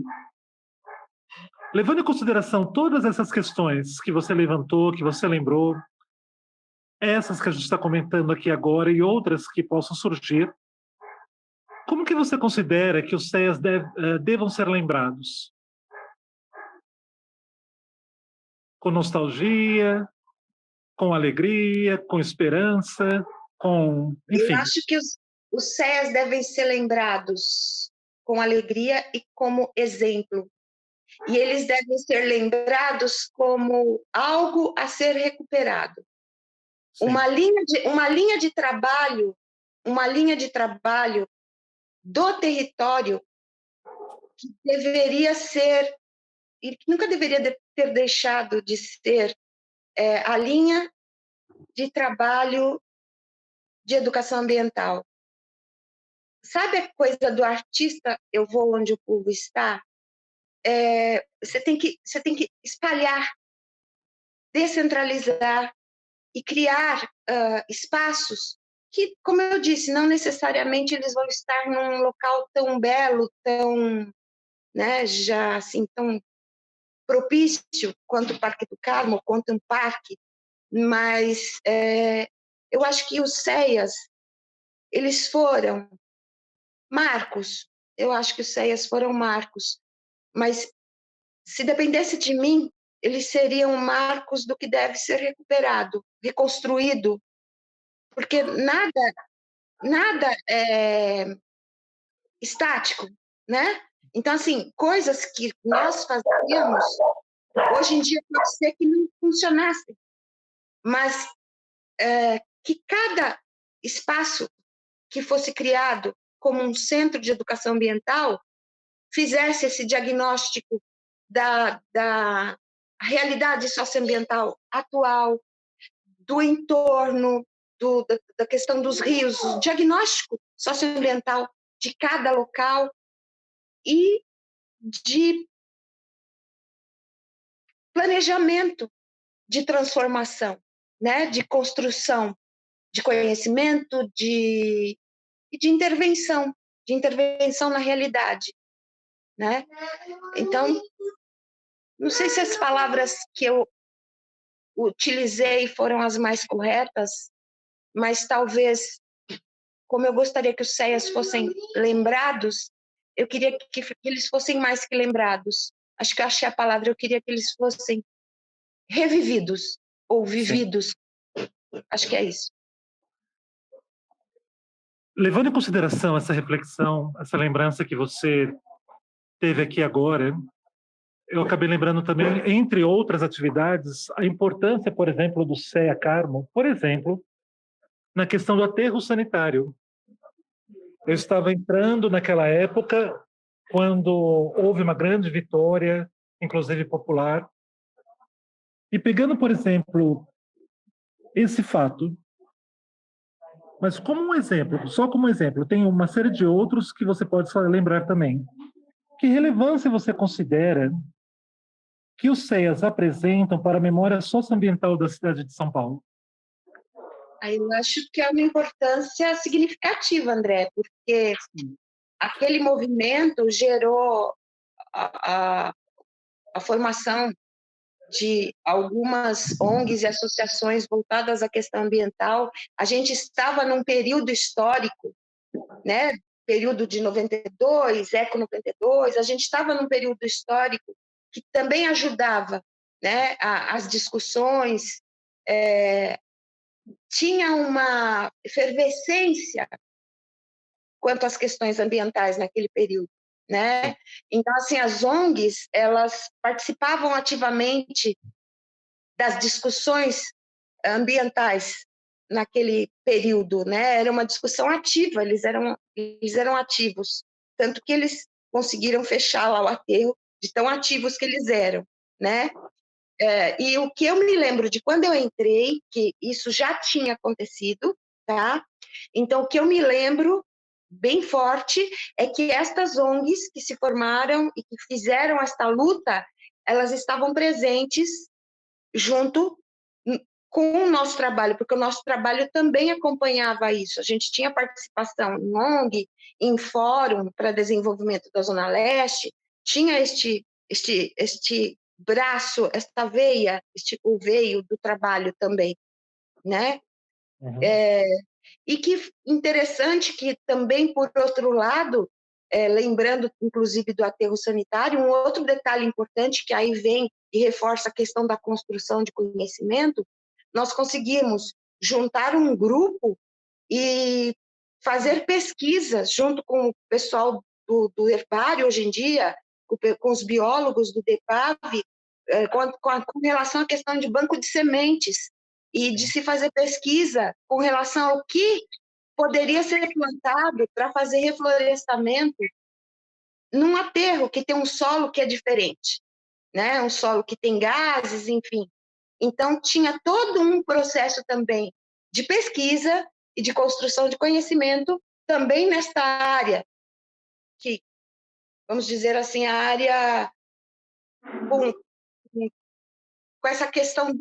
Levando em consideração todas essas questões que você levantou, que você lembrou, essas que a gente está comentando aqui agora e outras que possam surgir, como que você considera que os CEAs devam ser lembrados? Com nostalgia, com alegria, com esperança, com... enfim. os CEAs devem ser lembrados com alegria e como exemplo. E eles devem ser lembrados como algo a ser recuperado. Uma linha de trabalho do território que deveria ser, e que nunca deveria ter deixado de ser, a linha de trabalho de educação ambiental. Sabe a coisa do artista, eu vou onde o povo está? Você tem que espalhar, descentralizar e criar espaços que, como eu disse, não necessariamente eles vão estar num local tão belo, tão, né, já assim, tão propício quanto o Parque do Carmo, quanto um parque, mas eu acho que os CEAs, eles foram marcos. Eu acho que os CEAs foram marcos, mas se dependesse de mim, eles seriam marcos do que deve ser recuperado, reconstruído, porque nada é estático, né? Então, assim, coisas que nós fazíamos, hoje em dia pode ser que não funcionassem, mas que cada espaço que fosse criado como um centro de educação ambiental fizesse esse diagnóstico da realidade socioambiental atual, do entorno, da questão dos rios, o diagnóstico socioambiental de cada local e de planejamento de transformação, né? De construção de conhecimento, de intervenção na realidade, né? Então, não sei se as palavras que eu utilizei foram as mais corretas, mas talvez, como eu gostaria que os CEAs fossem lembrados, eu queria que eles fossem mais que lembrados. Acho que eu achei a palavra, eu queria que eles fossem revividos ou vividos. Sim. Acho que é isso. Levando em consideração essa reflexão, essa lembrança que você teve aqui agora, eu acabei lembrando também, entre outras atividades, a importância, por exemplo, do CEA Carmo, por exemplo, na questão do aterro sanitário. Eu estava entrando naquela época, quando houve uma grande vitória, inclusive popular, e pegando, por exemplo, esse fato, mas como um exemplo, só como um exemplo, tem uma série de outros que você pode lembrar também. Que relevância você considera que os CEAs apresentam para a memória socioambiental da cidade de São Paulo? Eu acho que é uma importância significativa, André, porque aquele movimento gerou a formação de algumas ONGs e associações voltadas à questão ambiental. A gente estava num período histórico, né? Período de 92, Eco 92, a gente estava num período histórico que também ajudava, né, as discussões, tinha uma efervescência quanto às questões ambientais naquele período, né? Então, assim, as ONGs, elas participavam ativamente das discussões ambientais naquele período, né? Era uma discussão ativa, eles eram ativos, tanto que eles conseguiram fechar lá o aterro de tão ativos que eles eram, né? E o que eu me lembro de quando eu entrei, que isso já tinha acontecido, tá? Então, o que eu me lembro bem forte é que estas ONGs que se formaram e que fizeram esta luta, elas estavam presentes junto com o nosso trabalho, porque o nosso trabalho também acompanhava isso. A gente tinha participação em ONG, em fórum para desenvolvimento da Zona Leste, tinha este braço, esta veia, o veio do trabalho também, né? Uhum. E que interessante que também, por outro lado, lembrando inclusive do aterro sanitário, um outro detalhe importante que aí vem e reforça a questão da construção de conhecimento, nós conseguimos juntar um grupo e fazer pesquisas junto com o pessoal do herbário hoje em dia, com os biólogos do DEPAV, com relação à questão de banco de sementes e de se fazer pesquisa com relação ao que poderia ser plantado para fazer reflorestamento num aterro que tem um solo que é diferente, né? Um solo que tem gases, enfim. Então, tinha todo um processo também de pesquisa e de construção de conhecimento também nesta área, que, vamos dizer assim, a área com essa questão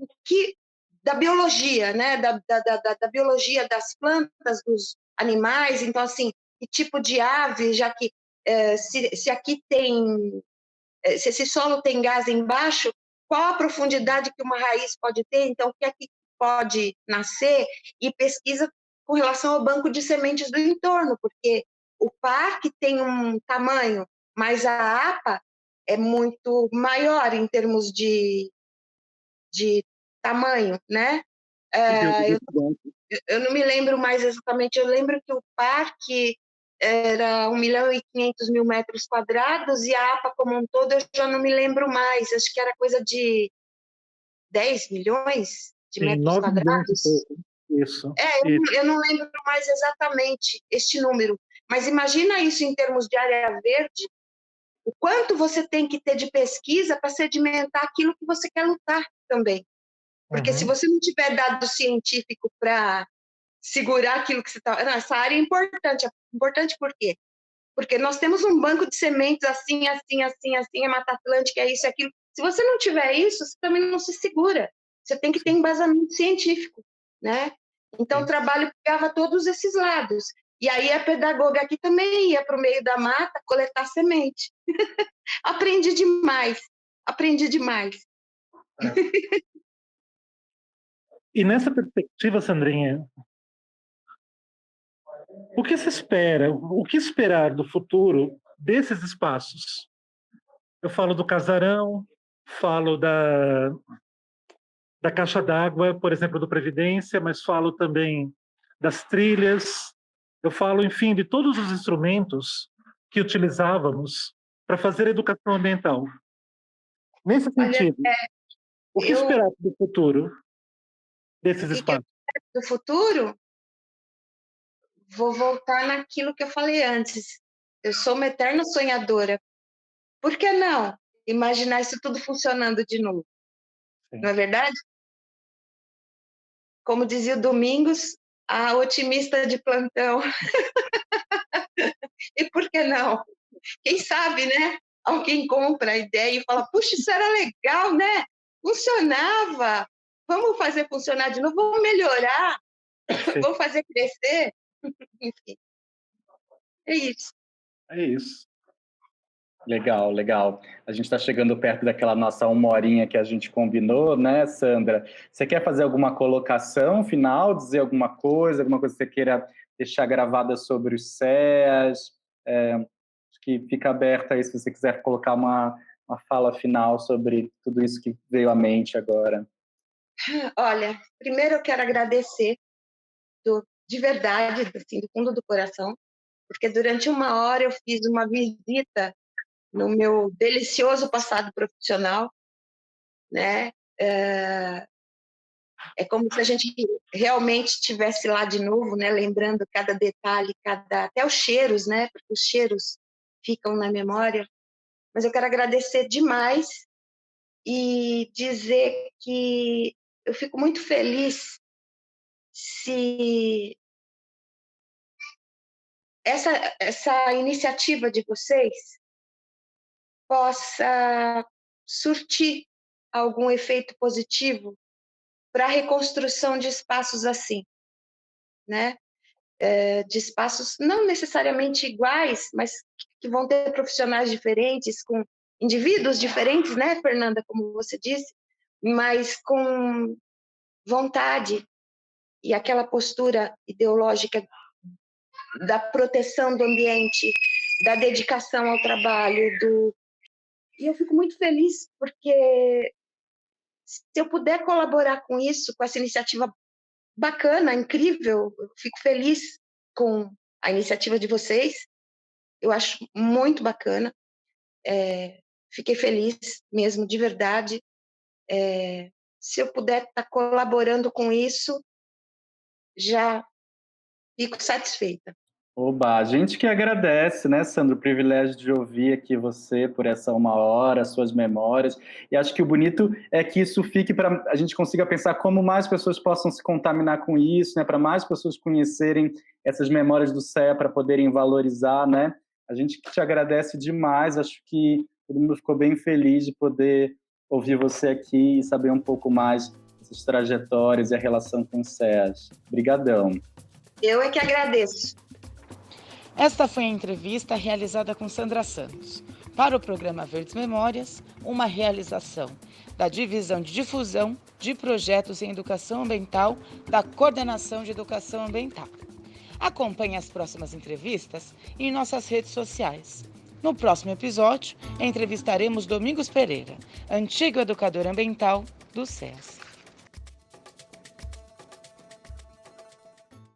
da biologia, né? Da biologia das plantas, dos animais. Então, assim, que tipo de ave, já que se aqui tem, se esse solo tem gás embaixo, qual a profundidade que uma raiz pode ter? Então, o que é que pode nascer? E pesquisa com relação ao banco de sementes do entorno, porque o parque tem um tamanho, mas a APA é muito maior em termos de tamanho, né? Eu não me lembro mais exatamente, eu lembro que o parque era 1.500.000 metros quadrados e a APA como um todo eu já não me lembro mais, acho que era coisa de 10 milhões de Sim, metros 9 milhões e quadrados. pouco. Isso. Eu não lembro mais exatamente este número, mas imagina isso em termos de área verde, o quanto você tem que ter de pesquisa para sedimentar aquilo que você quer lutar também. Porque se você não tiver dado científico para segurar aquilo que você está... Essa área é importante. É importante por quê? Porque nós temos um banco de sementes assim, assim, assim, assim, é Mata Atlântica, é isso, é aquilo. Se você não tiver isso, você também não se segura. Você tem que ter embasamento científico, né? Então, o trabalho pegava todos esses lados. E aí, a pedagoga aqui também ia para o meio da mata coletar semente. Aprendi demais. Aprendi demais. E nessa perspectiva, Sandrinha, o que se espera, o que esperar do futuro desses espaços? Eu falo do casarão, falo da caixa d'água, por exemplo, do Previdência, mas falo também das trilhas, eu falo, enfim, de todos os instrumentos que utilizávamos para fazer educação ambiental. Nesse sentido, o que esperar do futuro desses espaços? Do futuro, vou voltar naquilo que eu falei antes. Eu sou uma eterna sonhadora. Por que não imaginar isso tudo funcionando de novo? Sim. Não é verdade? Como dizia o Domingos, a otimista de plantão. E por que não? Quem sabe, né? Alguém compra a ideia e fala, puxa, isso era legal, né? Funcionava. Vamos fazer funcionar de novo, vamos melhorar, vamos fazer crescer. Enfim, é isso. É isso. Legal, legal. A gente está chegando perto daquela nossa 1 horinha que a gente combinou, né, Sandra? Você quer fazer alguma colocação final, dizer alguma coisa que você queira deixar gravada sobre os CEAs? Acho que fica aberta aí se você quiser colocar uma fala final sobre tudo isso que veio à mente agora. Olha, primeiro eu quero agradecer de verdade, assim, do fundo do coração, porque durante 1 hora eu fiz uma visita no meu delicioso passado profissional, né? É como se a gente realmente estivesse lá de novo, né? Lembrando cada detalhe, até os cheiros, né? Porque os cheiros ficam na memória. Mas eu quero agradecer demais e dizer que eu fico muito feliz se essa iniciativa de vocês possa surtir algum efeito positivo para a reconstrução de espaços assim, né? De espaços não necessariamente iguais, mas que vão ter profissionais diferentes, com indivíduos diferentes, né, Fernanda, como você disse, mas com vontade e aquela postura ideológica da proteção do ambiente, da dedicação ao trabalho, E eu fico muito feliz porque se eu puder colaborar com isso, com essa iniciativa bacana, incrível, eu fico feliz com a iniciativa de vocês. Eu acho muito bacana. Fiquei feliz mesmo, de verdade. Se eu puder estar colaborando com isso, já fico satisfeita. Oba, a gente que agradece, né, Sandra, o privilégio de ouvir aqui você por essa 1 hora, suas memórias, e acho que o bonito é que isso fique para a gente consiga pensar como mais pessoas possam se contaminar com isso, né, para mais pessoas conhecerem essas memórias do CEA, para poderem valorizar, né. A gente te agradece demais, acho que todo mundo ficou bem feliz de poder ouvir você aqui e saber um pouco mais dessas trajetórias e a relação com o CEAS. Obrigadão. Eu é que agradeço. Esta foi a entrevista realizada com Sandra Santos, para o programa Verdes Memórias, uma realização da Divisão de Difusão de Projetos em Educação Ambiental da Coordenação de Educação Ambiental. Acompanhe as próximas entrevistas em nossas redes sociais. No próximo episódio, entrevistaremos Domingos Pereira, antigo educador ambiental do CEAS.